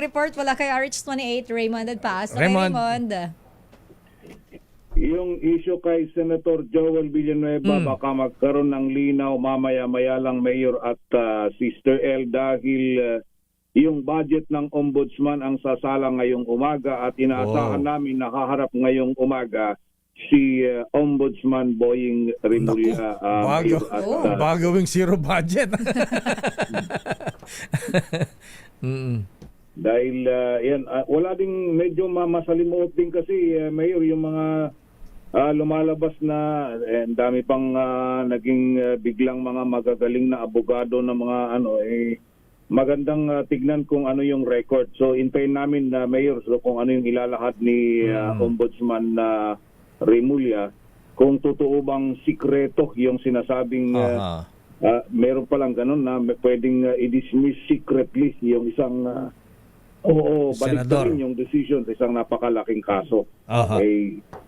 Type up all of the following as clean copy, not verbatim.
ng report wala kay RH28, Raymond at Paas. Okay, Raymond. Raymond. Yung issue kay Senator Joel Villanueva, baka magkaroon ng linaw mamaya-maya lang, Mayor at Sister L, dahil yung budget ng Ombudsman ang sasala ngayong umaga at inaasahan namin nakaharap ngayong umaga si Ombudsman Boying Rimulya. Bagawing zero budget. Dahil yan, wala ding medyo masalimuot din kasi Mayor, yung mga lumalabas na ang dami pang naging biglang mga magagaling na abogado na mga magandang tignan kung ano yung record. So intayin namin na Mayor kung ano yung ilalahad ni Ombudsman Rimulya, kung totoo bang sikreto yung sinasabing meron palang ganun na pwedeng i-dismiss secretly yung isang baliktarin yung decision sa isang napakalaking kaso.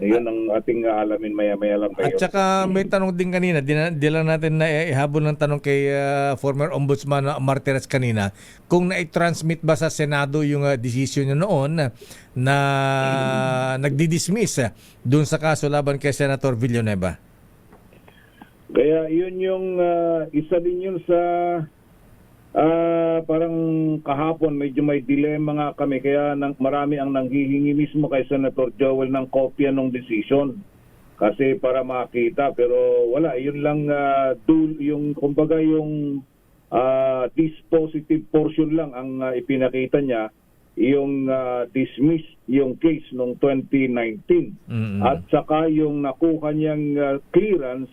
Yun ang ating alamin maya-maya lang kayo. At saka may tanong din kanina, di lang natin na ihabol ng tanong kay former Ombudsman Martires kanina, kung na-transmit ba sa Senado yung decision niya noon na nagdi-dismiss dun sa kaso laban kay Senator Villanueva. Kaya yun yung isa din yun sa parang kahapon medyo may dilema nga kami, kaya marami ang nanghihingi mismo kay Senator Joel ng kopya ng decision kasi para makita, pero wala, yun lang yung kumbaga yung dispositive portion lang ang ipinakita niya, yung dismiss yung case noong 2019 at saka yung nakuha niyang clearance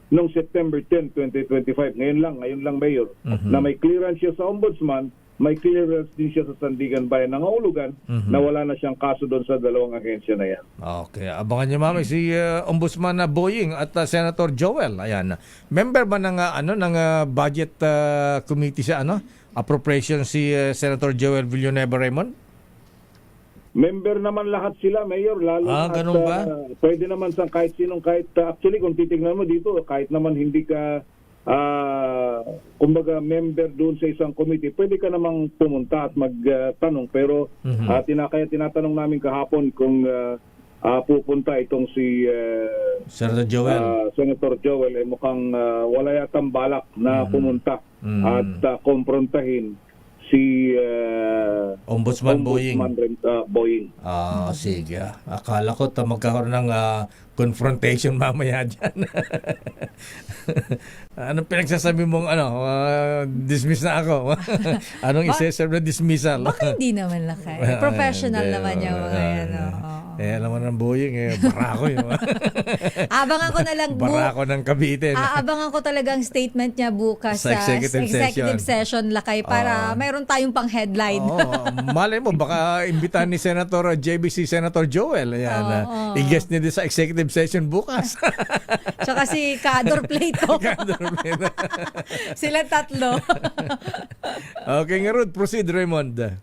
noong September 10, 2025. Ngayon lang Mayor, na may clearance siya sa Ombudsman, may clearance din siya sa Sandigan Bayan ng Nangahulugan na wala na siyang kaso doon sa dalawang ahensya na yan. Okay, abangan niyo mamay si Ombudsman Boying at Senator Joel. Ayan. Member ba ng ng budget committee sa appropriation si Senator Joel Villanueva, Raymond? Member naman lahat sila, Mayor, lalo ganun ba? Pwede naman sa kahit sinong, actually kung titignan mo dito, kahit naman hindi ka kumbaga member doon sa isang committee, pwede ka namang pumunta at magtanong, pero kaya tinatanong namin kahapon kung pupunta itong si Senator Joel, mukhang wala yatang balak na pumunta at komprontahin si Ombudsman Boying. Boying. Sige. Akala ko magkakaroon ng confrontation mamaya dyan. Anong pinagsasabi mong dismiss na ako? Anong isa-serve na dismissal? Baka hindi naman lakay. Professional naman yung mga yan. Alam mo ng Boying, barako yun. Abangan ko na lang barako ng Cavite. Abangan ko talagang statement niya bukas sa executive session lakay para mayroon tayong pang headline. Malay mo, baka imbitahan ni Senator JBC, Senator Joel. Ayan, i-guest niya din sa executive session bukas. Tsaka si Cador Plato. Sila tatlo. Okay nga, Ruth. Proceed, Raymond.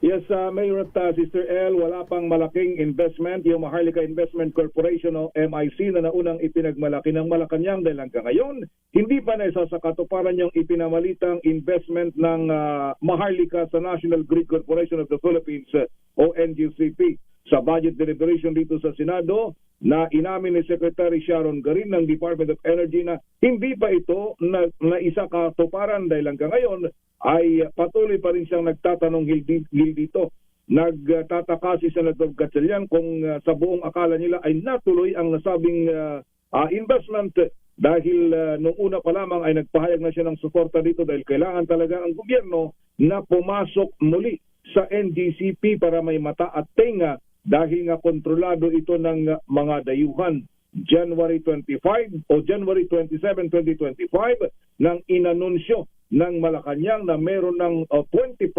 Yes, Mayor at Sister L, wala pang malaking investment yung Maharlika Investment Corporation o MIC na naunang ipinagmalaki ng Malacanang dahil hanggang ngayon hindi pa naisa sa katuparan yung ipinamalitang investment ng Maharlika sa National Grid Corporation of the Philippines o NGCP. Sa budget deliberation dito sa Senado, na inamin ni Secretary Sharon Garin ng Department of Energy na hindi pa ito na isa katuparan dahil hanggang ngayon ay patuloy pa rin siyang nagtatanong dito. Nagtataka si Senator Gatchalian kung sa buong akala nila ay natuloy ang nasabing investment dahil nung una pa lamang ay nagpahayag na siya ng suporta dito dahil kailangan talaga ang gobyerno na pumasok muli sa NGCP para may mata at tenga dahil nga kontrolado ito ng mga dayuhan. January 25 o January 27, 2025 nang inanunsyo ng Malacanang na meron ng 20%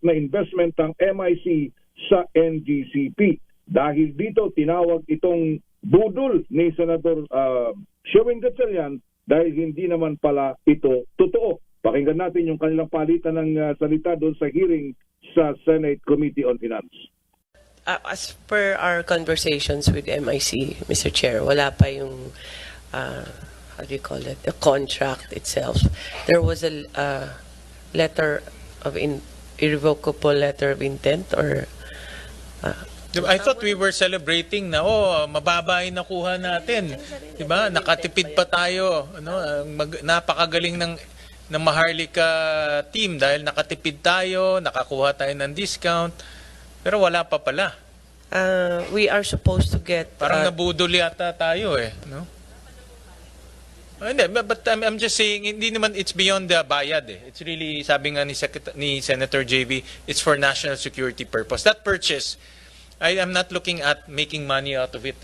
na investment ng MIC sa NGCP. Dahil dito tinawag itong budol ni Senator Sherwin Gatchalian dahil hindi naman pala ito totoo. Pakinggan natin yung kanilang palitan ng salita doon sa hearing sa Senate Committee on Finance. As per our conversations with MIC, Mr. Chair, wala pa yung, how do you call it, the contract itself. There was a letter of irrevocable letter of intent or I thought we were celebrating na mababa yung nakuha natin. 'Di ba? Nakatipid pa tayo, ano? Napakagaling ng Maharlika team dahil nakatipid tayo, nakakuha tayo ng discount. Pero wala pa pala. we are supposed to get Parang nabudol yata tayo no? Hindi, but I'm just saying, hindi naman it's beyond the bayad It's really, sabi nga ni Senator JV, it's for national security purpose. That purchase, I am not looking at making money out of it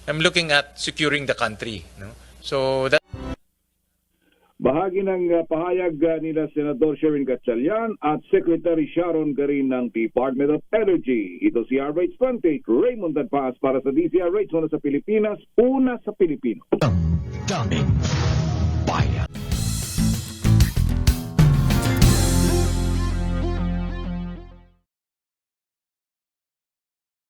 I'm looking at securing the country, no? So that Bahagi ng pahayag nila Senador Sherwin Gatchalian at Secretary Sharon Garin ng Department of Energy. Ito si RH20, Raymond Dadpaas para sa DZRH, una sa Pilipinas, una sa Pilipino. Daming bayan.